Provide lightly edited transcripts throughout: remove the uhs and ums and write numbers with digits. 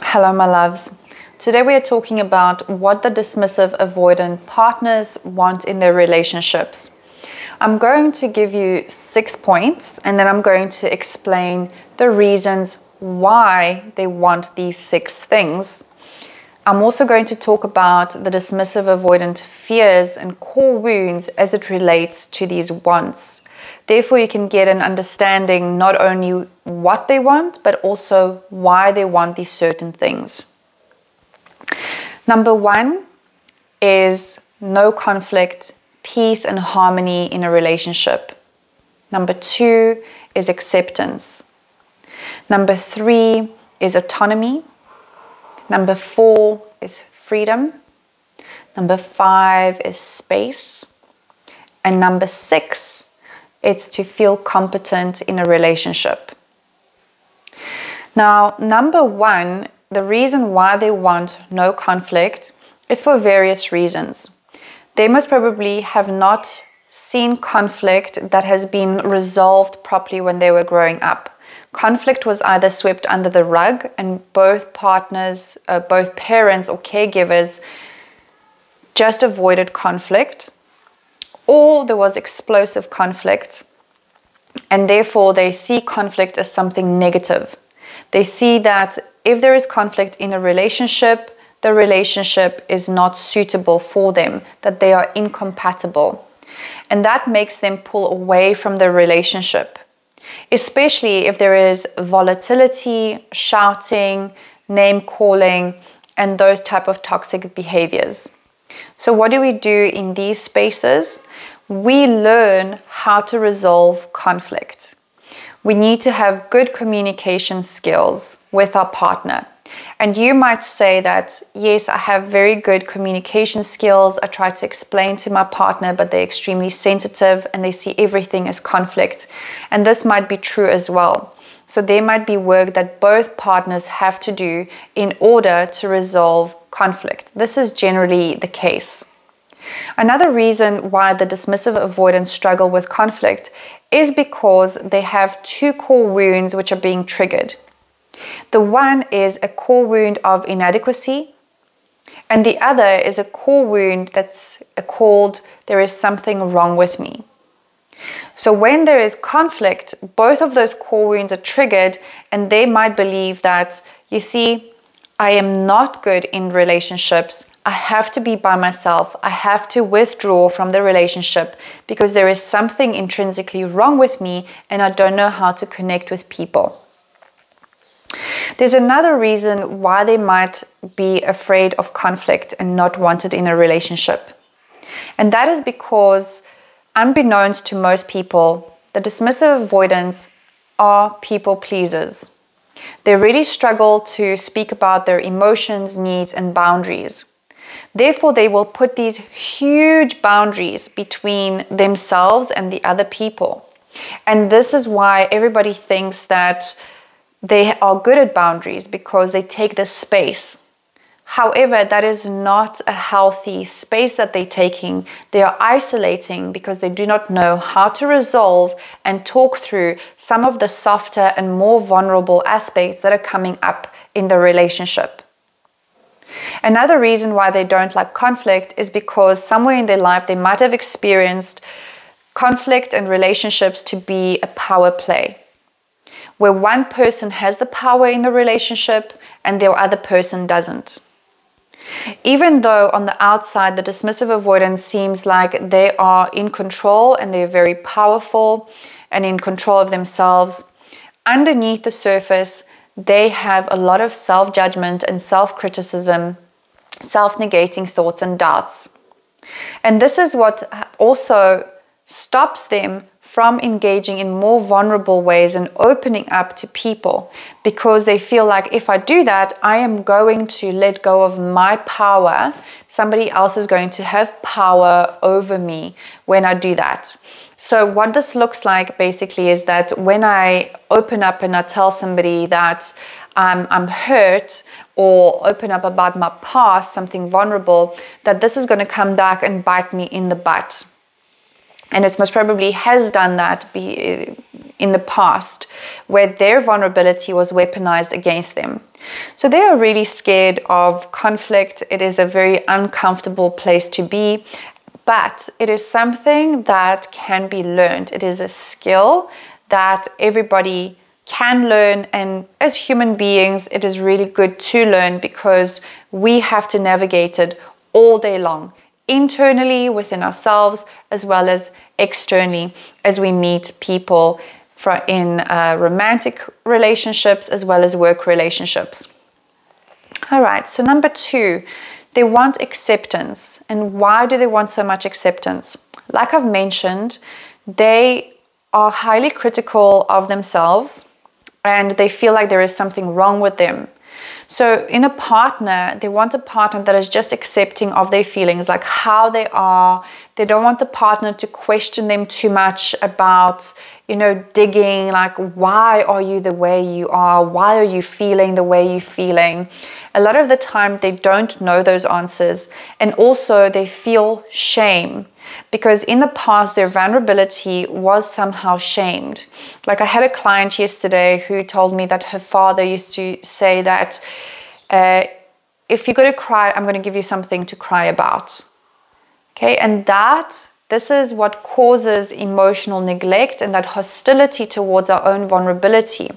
Hello, my loves. Today we are talking about what the dismissive avoidant partners want in their relationships. I'm going to give you 6 points and then I'm going to explain the reasons why they want these 6 things. I'm also going to talk about the dismissive avoidant fears and core wounds as it relates to these wants. Therefore, you can get an understanding not only what they want, but also why they want these certain things. Number 1 is no conflict, peace and harmony in a relationship. Number 2 is acceptance. Number 3 is autonomy. Number 4 is freedom. Number 5 is space. And number 6, it's to feel competent in a relationship. Now, number 1, the reason why they want no conflict is for various reasons. They most probably have not seen conflict that has been resolved properly when they were growing up. Conflict was either swept under the rug and both partners, both parents or caregivers just avoided conflict, or there was explosive conflict and therefore they see conflict as something negative. They see that if there is conflict in a relationship, the relationship is not suitable for them, that they are incompatible. And that makes them pull away from the relationship, especially if there is volatility, shouting, name calling, and those type of toxic behaviors. So what do we do in these spaces? We learn how to resolve conflict. We need to have good communication skills with our partner. And you might say that, yes, I have very good communication skills. I try to explain to my partner, but they're extremely sensitive and they see everything as conflict. And this might be true as well. So there might be work that both partners have to do in order to resolve conflict. This is generally the case. Another reason why the dismissive avoidants struggle with conflict is because they have 2 core wounds which are being triggered. The one is a core wound of inadequacy, and the other is a core wound that's called there is something wrong with me. So when there is conflict, both of those core wounds are triggered and they might believe that, you see, I am not good in relationships. I have to be by myself. I have to withdraw from the relationship because there is something intrinsically wrong with me and I don't know how to connect with people. There's another reason why they might be afraid of conflict and not want it in a relationship. And that is because, unbeknownst to most people, the dismissive avoidants are people pleasers. They really struggle to speak about their emotions, needs, and boundaries. Therefore, they will put these huge boundaries between themselves and the other people. And this is why everybody thinks that they are good at boundaries, because they take the space. However, that is not a healthy space that they're taking. They are isolating because they do not know how to resolve and talk through some of the softer and more vulnerable aspects that are coming up in the relationship. Another reason why they don't like conflict is because somewhere in their life they might have experienced conflict and relationships to be a power play, where one person has the power in the relationship and the other person doesn't. Even though on the outside the dismissive avoidance seems like they are in control and they're very powerful and in control of themselves, underneath the surface they have a lot of self-judgment and self-criticism, self-negating thoughts and doubts. And this is what also stops them from engaging in more vulnerable ways and opening up to people, because they feel like if I do that, I am going to let go of my power. Somebody else is going to have power over me when I do that. So what this looks like basically is that when I open up and I tell somebody that I'm hurt, or open up about my past, something vulnerable, that this is going to come back and bite me in the butt. And it most probably has done that in the past, where their vulnerability was weaponized against them. So they are really scared of conflict. It is a very uncomfortable place to be, but it is something that can be learned. It is a skill that everybody can learn, and as human beings, it is really good to learn because we have to navigate it all day long, internally within ourselves as well as externally as we meet people in romantic relationships as well as work relationships. All right, so number 2, they want acceptance. And why do they want so much acceptance? Like I've mentioned, they are highly critical of themselves and they feel like there is something wrong with them. So in a partner, they want a partner that is just accepting of their feelings, like how they are. They don't want the partner to question them too much about, digging, like, why are you the way you are? Why are you feeling the way you're feeling? A lot of the time, they don't know those answers. And also they feel shame because in the past, their vulnerability was somehow shamed. Like I had a client yesterday who told me that her father used to say that, if you're going to cry, I'm going to give you something to cry about. Okay, and this is what causes emotional neglect and that hostility towards our own vulnerability.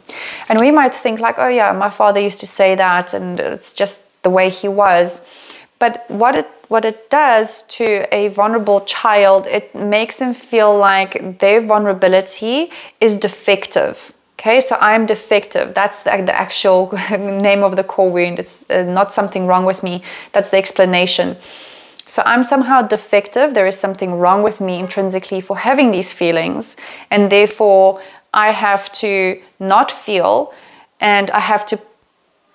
And we might think like, oh yeah, my father used to say that and it's just the way he was. But what it does to a vulnerable child, it makes them feel like their vulnerability is defective. Okay, so I'm defective. That's the actual name of the core wound. It's not something wrong with me. That's the explanation. So I'm somehow defective. There is something wrong with me intrinsically for having these feelings. And therefore, I have to not feel and I have to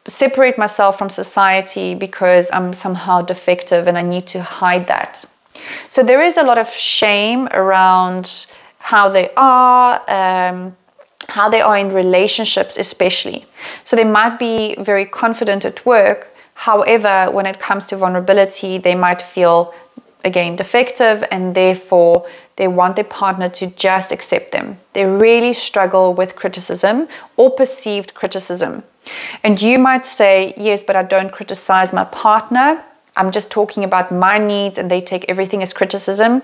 separate myself from society because I'm somehow defective and I need to hide that. So there is a lot of shame around how they are in relationships especially. So they might be very confident at work. However, when it comes to vulnerability, they might feel, again, defective and therefore they want their partner to just accept them. They really struggle with criticism or perceived criticism. And you might say, yes, but I don't criticize my partner. I'm just talking about my needs and they take everything as criticism.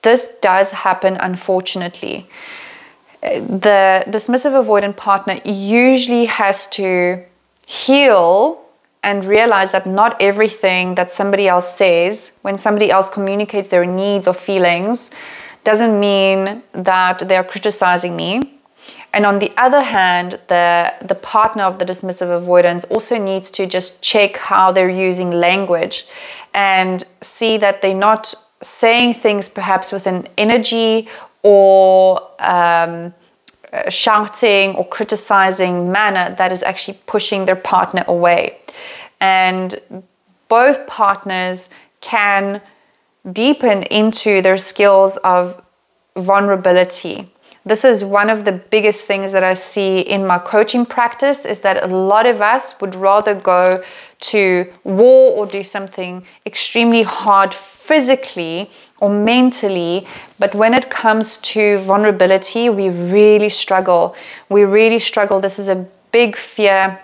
This does happen, unfortunately. The dismissive avoidant partner usually has to heal and realize that not everything that somebody else says, when somebody else communicates their needs or feelings, doesn't mean that they are criticizing me. And on the other hand, the partner of the dismissive avoidance also needs to just check how they're using language and see that they're not saying things perhaps with an energy or shouting or criticizing manner that is actually pushing their partner away. And both partners can deepen into their skills of vulnerability. This is one of the biggest things that I see in my coaching practice, is that a lot of us would rather go to war or do something extremely hard physically or mentally, but when it comes to vulnerability, we really struggle. This is a big fear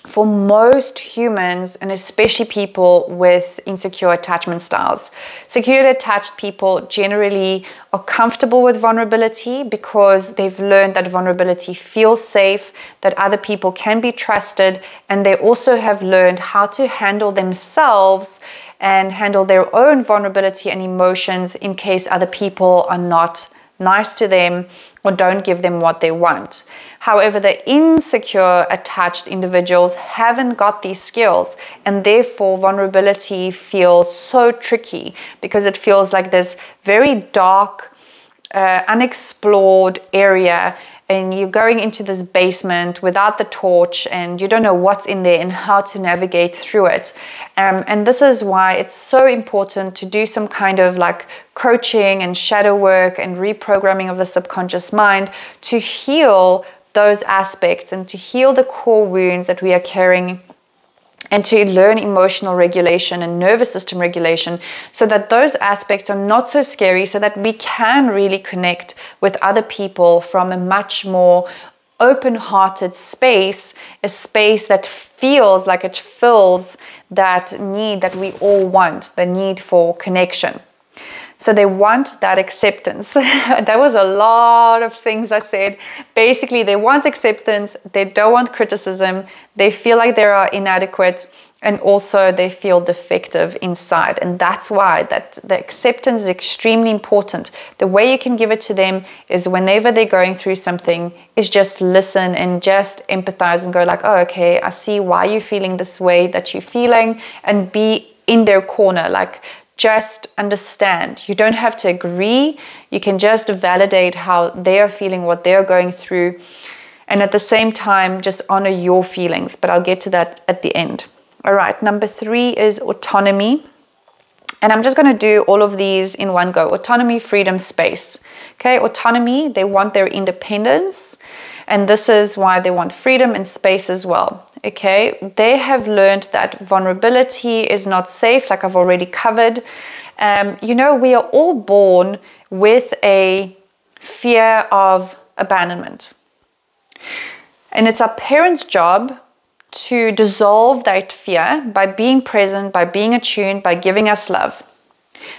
for most humans, and especially people with insecure attachment styles. Securely attached people generally are comfortable with vulnerability because they've learned that vulnerability feels safe, that other people can be trusted, and they also have learned how to handle themselves and handle their own vulnerability and emotions in case other people are not nice to them or don't give them what they want. However, the insecure attached individuals haven't got these skills, and therefore vulnerability feels so tricky because it feels like this very dark, unexplored area, and you're going into this basement without the torch and you don't know what's in there and how to navigate through it. And this is why it's so important to do some kind of like coaching and shadow work and reprogramming of the subconscious mind to heal those aspects and to heal the core wounds that we are carrying and to learn emotional regulation and nervous system regulation, so that those aspects are not so scary, so that we can really connect with other people from a much more open-hearted space, a space that feels like it fills that need that we all want, the need for connection. So they want that acceptance. That was a lot of things I said. Basically, they want acceptance, they don't want criticism, they feel like they are inadequate, and also they feel defective inside. And that's why the acceptance is extremely important. The way you can give it to them is whenever they're going through something, is just listen and just empathize and go like, oh, okay, I see why you're feeling this way that you're feeling, and be in their corner. Like, just understand. You don't have to agree. You can just validate how they are feeling, what they are going through, and at the same time, just honor your feelings. But I'll get to that at the end. All right, number 3 is autonomy. And I'm just going to do all of these in one go. Autonomy, freedom, space. Okay, autonomy, they want their independence. And this is why they want freedom and space as well. Okay, they have learned that vulnerability is not safe, like I've already covered. You know, we are all born with a fear of abandonment. And it's our parents' job to dissolve that fear by being present, by being attuned, by giving us love.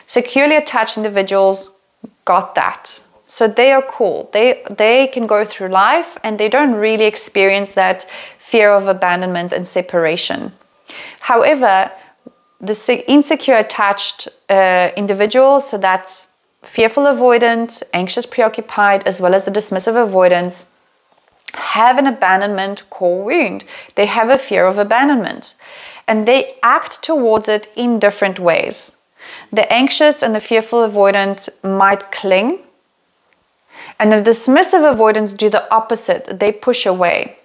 Securely attached individuals got that. So they are cool. They can go through life and they don't really experience that fear of abandonment and separation. However, the insecure attached individual, so that's fearful avoidant, anxious preoccupied, as well as the dismissive avoidance, have an abandonment core wound. They have a fear of abandonment and they act towards it in different ways. The anxious and the fearful avoidant might cling, and the dismissive avoidants do the opposite. They push away.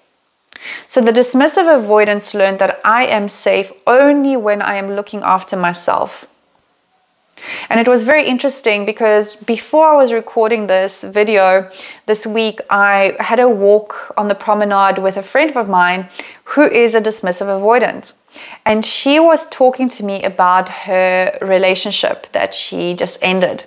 So the dismissive avoidants learn that I am safe only when I am looking after myself. And it was very interesting because before I was recording this video this week, I had a walk on the promenade with a friend of mine who is a dismissive avoidant. And she was talking to me about her relationship that she just ended.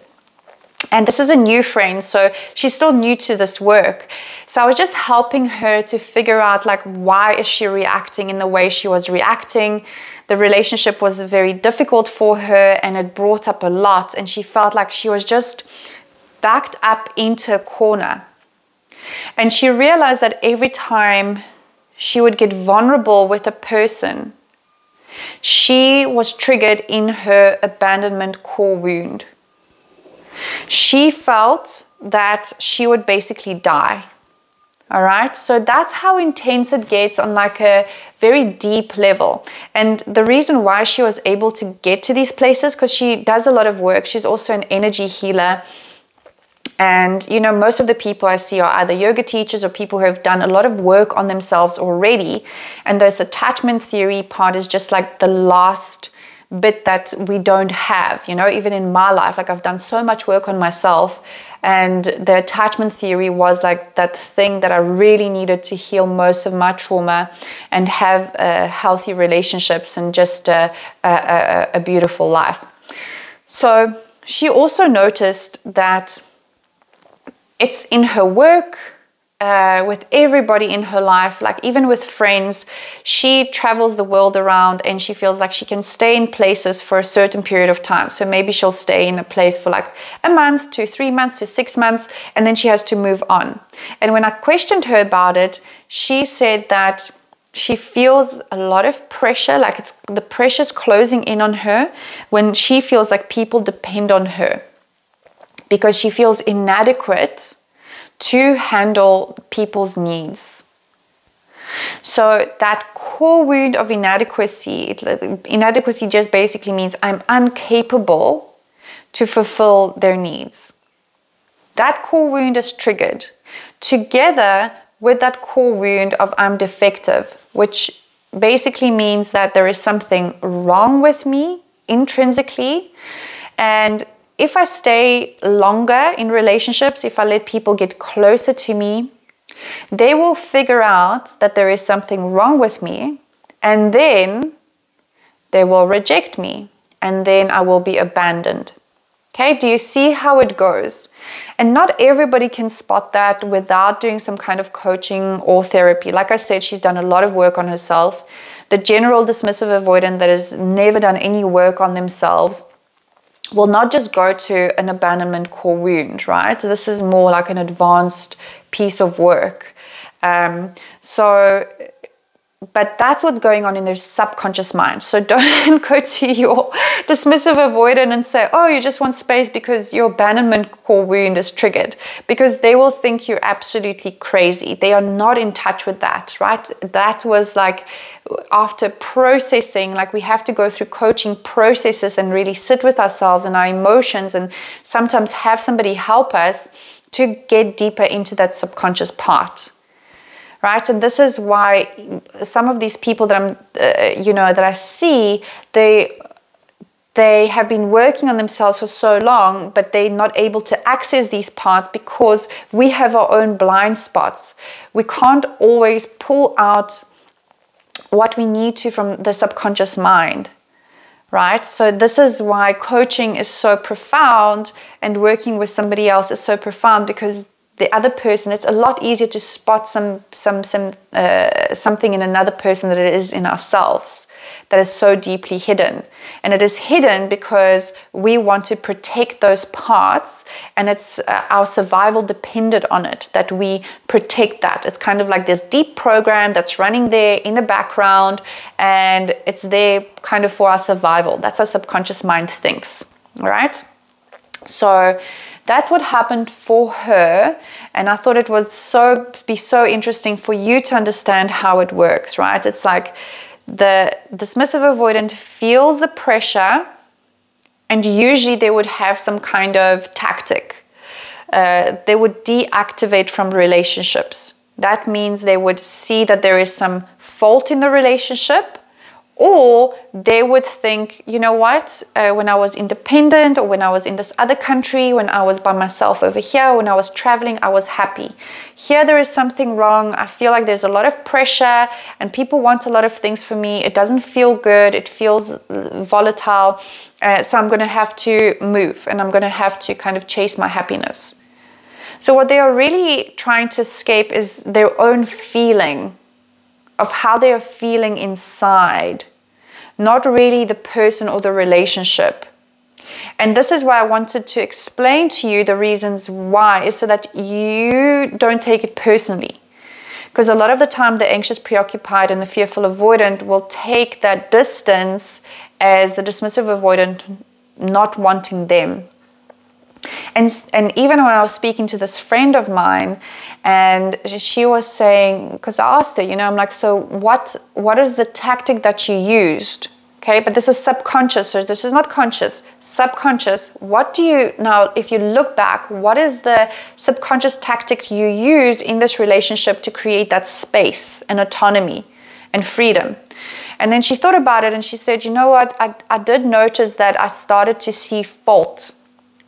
And this is a new friend, so she's still new to this work. So I was just helping her to figure out, like, why is she reacting in the way she was reacting? The relationship was very difficult for her and it brought up a lot. And she felt like she was just backed up into a corner. And she realized that every time she would get vulnerable with a person, she was triggered in her abandonment core wound. She felt that she would basically die. All right, so that's how intense it gets on like a very deep level. And the reason why she was able to get to these places, because she does a lot of work. She's also an energy healer. And, you know, most of the people I see are either yoga teachers or people who have done a lot of work on themselves already. And this attachment theory part is just like the last bit that we don't have, you know, even in my life. Like, I've done so much work on myself, and the attachment theory was like that thing that I really needed to heal most of my trauma and have healthy relationships and just a beautiful life. So she also noticed that it's in her work, with everybody in her life, like even with friends. She travels the world around and she feels like she can stay in places for a certain period of time. So maybe she'll stay in a place for like a month to 3 months to 6 months, and then she has to move on. And when I questioned her about it, she said that she feels a lot of pressure, like the pressure's closing in on her when she feels like people depend on her, because she feels inadequate to handle people's needs. So that core wound of inadequacy, inadequacy just basically means I'm incapable to fulfill their needs. That core wound is triggered together with that core wound of I'm defective, which basically means that there is something wrong with me intrinsically. And if I stay longer in relationships, if I let people get closer to me, they will figure out that there is something wrong with me, and then They will reject me, and then I will be abandoned. Okay, do you see how it goes? And not everybody can spot that without doing some kind of coaching or therapy. Like I said, she's done a lot of work on herself. The general dismissive avoidant that has never done any work on themselves will not just go to an abandonment core wound, right? So this is more like an advanced piece of work. But that's what's going on in their subconscious mind. So don't go to your dismissive avoidant and say, oh, you just want space because your abandonment core wound is triggered, because they will think you're absolutely crazy. They are not in touch with that, right? That was like after processing, like we have to go through coaching processes and really sit with ourselves and our emotions, and sometimes have somebody help us to get deeper into that subconscious part. Right? And this is why some of these people that that I see, they have been working on themselves for so long, but they're not able to access these parts because we have our own blind spots. We can't always pull out what we need to from the subconscious mind. Right? So this is why coaching is so profound and working with somebody else is so profound, because the other person, it's a lot easier to spot something in another person than it is in ourselves, that is so deeply hidden. And it is hidden because we want to protect those parts, and it's our survival depended on it, that we protect that. It's kind of like this deep program that's running there in the background, and it's there kind of for our survival. That's how subconscious mind thinks, right? So that's what happened for her, and I thought it would be so interesting for you to understand how it works, right? It's like the dismissive avoidant feels the pressure, and usually they would have some kind of tactic. They would deactivate from relationships. That means they would see that there is some fault in the relationship, or they would think, you know what, when I was independent, or when I was in this other country, when I was by myself over here, when I was traveling, I was happy. Here there is something wrong. I feel like there's a lot of pressure and people want a lot of things from me. It doesn't feel good. It feels volatile. So I'm going to have to move, and I'm going to have to kind of chase my happiness. So what they are really trying to escape is their own feeling of how they are feeling inside, not really the person or the relationship. And this is why I wanted to explain to you the reasons why, is so that you don't take it personally. Because a lot of the time the anxious, preoccupied, and the fearful avoidant will take that distance as the dismissive avoidant not wanting them. And even when I was speaking to this friend of mine, and she was saying, because I asked her, I'm like, so what is the tactic that you used? Okay, but this was subconscious, so this is not conscious, subconscious. What do you, now if you look back, what is the subconscious tactic you used in this relationship to create that space and autonomy and freedom? And then she thought about it, and she said, you know what, I did notice that I started to see fault.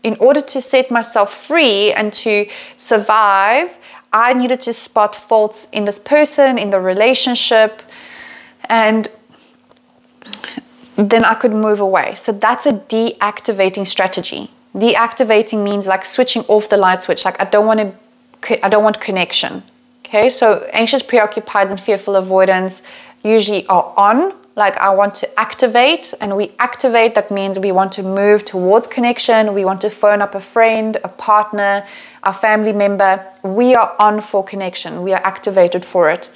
In order to set myself free and to survive, I needed to spot faults in this person, in the relationship, and then I could move away. So that's a deactivating strategy. Deactivating means like switching off the light switch. Like I don't want connection. Okay, so anxious, preoccupied, and fearful avoidance usually are on. Like I want to activate, and we activate, that means we want to move towards connection. We want to phone up a friend, a partner, a family member. We are on for connection. We are activated for it.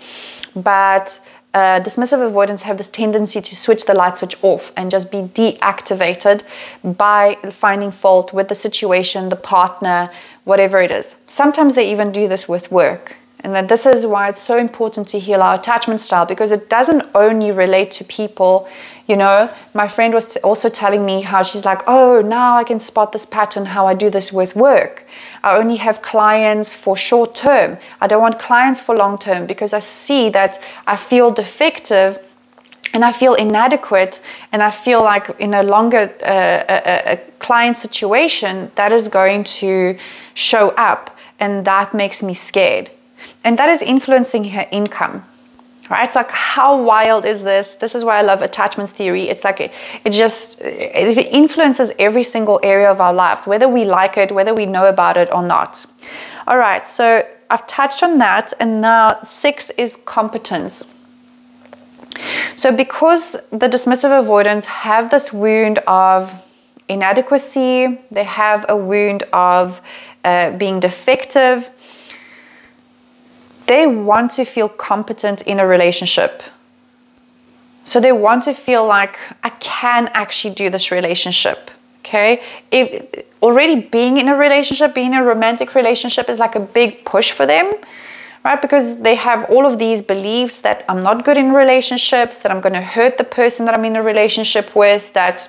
But dismissive avoidants have this tendency to switch the light switch off and just be deactivated by finding fault with the situation, the partner, whatever it is. Sometimes they even do this with work. And that this is why it's so important to heal our attachment style, because it doesn't only relate to people. My friend was also telling me how she's like, oh, now I can spot this pattern, how I do this with work. I only have clients for short term. I don't want clients for long term, because I see that I feel defective and I feel inadequate, and I feel like in a longer client situation that is going to show up, and that makes me scared. And that is influencing her income, right? It's like, how wild is this? This is why I love attachment theory. It's like it influences every single area of our lives, whether we like it, whether we know about it or not. All right, so I've touched on that, and now 6 is competence. So because the dismissive avoidants have this wound of inadequacy, they have a wound of being defective, they want to feel competent in a relationship. So they want to feel like, I can actually do this relationship. Okay, if already being in a relationship, being in a romantic relationship is like a big push for them, right? Because they have all of these beliefs that I'm not good in relationships, that I'm going to hurt the person that I'm in a relationship with, that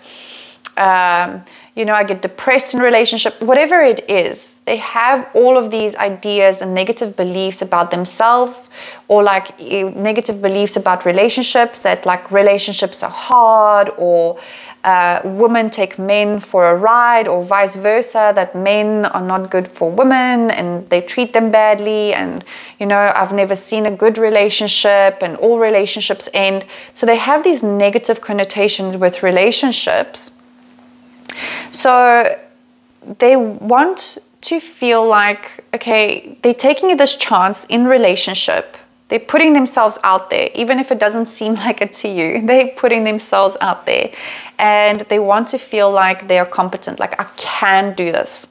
you know, I get depressed in relationship, whatever it is. They have all of these ideas and negative beliefs about themselves, or like negative beliefs about relationships, that like relationships are hard, or women take men for a ride, or vice versa, that men are not good for women and they treat them badly, and you know, I've never seen a good relationship and all relationships end. So they have these negative connotations with relationships. So they want to feel like, okay, they're taking this chance in relationship. They're putting themselves out there, even if it doesn't seem like it to you. They're putting themselves out there, and they want to feel like they are competent, like I can do this.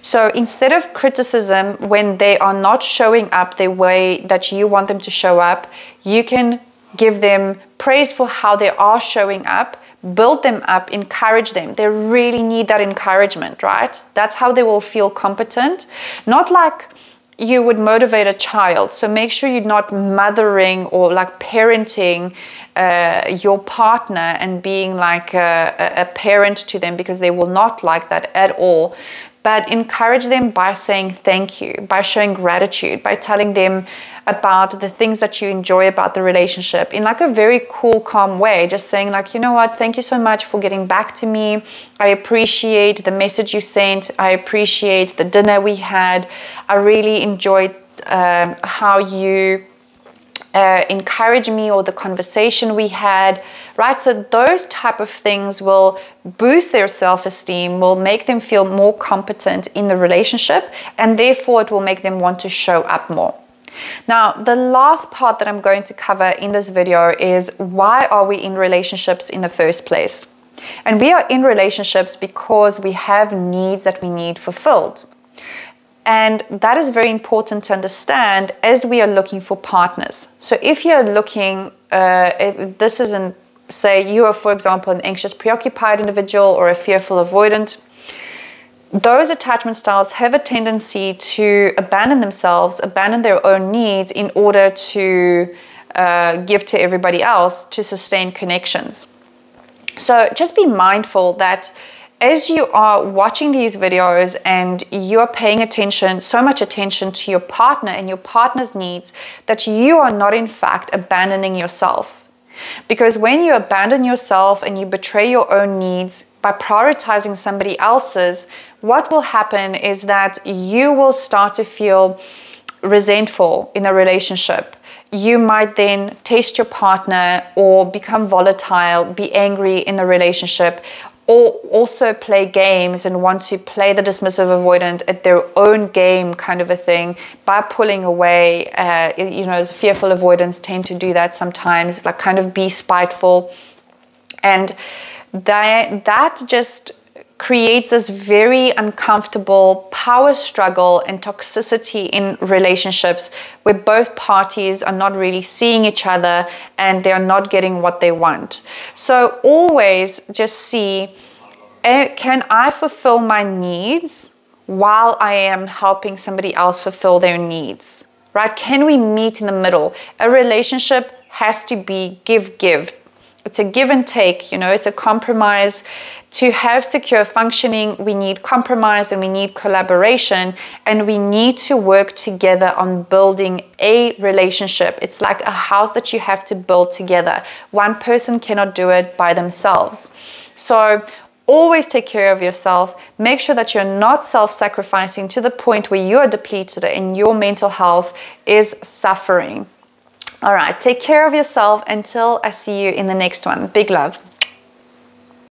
So instead of criticism, when they are not showing up the way that you want them to show up, you can give them praise for how they are showing up, build them up, encourage them. They really need that encouragement, right? That's how they will feel competent. Not like you would motivate a child. So make sure you're not mothering or like parenting your partner and being like a parent to them, because they will not like that at all. But encourage them by saying thank you, by showing gratitude, by telling them about the things that you enjoy about the relationship in like a very cool, calm way. Just saying like, you know what, thank you so much for getting back to me. I appreciate the message you sent. I appreciate the dinner we had. I really enjoyed how you encourage me, or the conversation we had, right? So those type of things will boost their self-esteem, will make them feel more competent in the relationship, and therefore it will make them want to show up more. Now, the last part that I'm going to cover in this video is, why are we in relationships in the first place? And we are in relationships because we have needs that we need fulfilled. And that is very important to understand as we are looking for partners. So if you're looking, if this isn't, say you are, for example, an anxious, preoccupied individual or a fearful avoidant, those attachment styles have a tendency to abandon themselves, abandon their own needs in order to give to everybody else to sustain connections. So just be mindful that as you are watching these videos and you are paying attention, so much attention to your partner and your partner's needs, that you are not in fact abandoning yourself. Because when you abandon yourself and you betray your own needs by prioritizing somebody else's, what will happen is that you will start to feel resentful in a relationship. You might then test your partner or become volatile, be angry in a relationship, or also play games and want to play the dismissive avoidant at their own game kind of a thing by pulling away. You know, fearful avoidants tend to do that sometimes, like kind of be spiteful. And that just creates this very uncomfortable power struggle and toxicity in relationships where both parties are not really seeing each other and they are not getting what they want. So always just see, can I fulfill my needs while I am helping somebody else fulfill their needs, right? Can we meet in the middle? A relationship has to be give. It's a give and take, you know, it's a compromise. To have secure functioning, we need compromise and we need collaboration, and we need to work together on building a relationship. It's like a house that you have to build together. One person cannot do it by themselves. So always take care of yourself. Make sure that you're not self-sacrificing to the point where you are depleted and your mental health is suffering. All right, take care of yourself until I see you in the next one. Big love.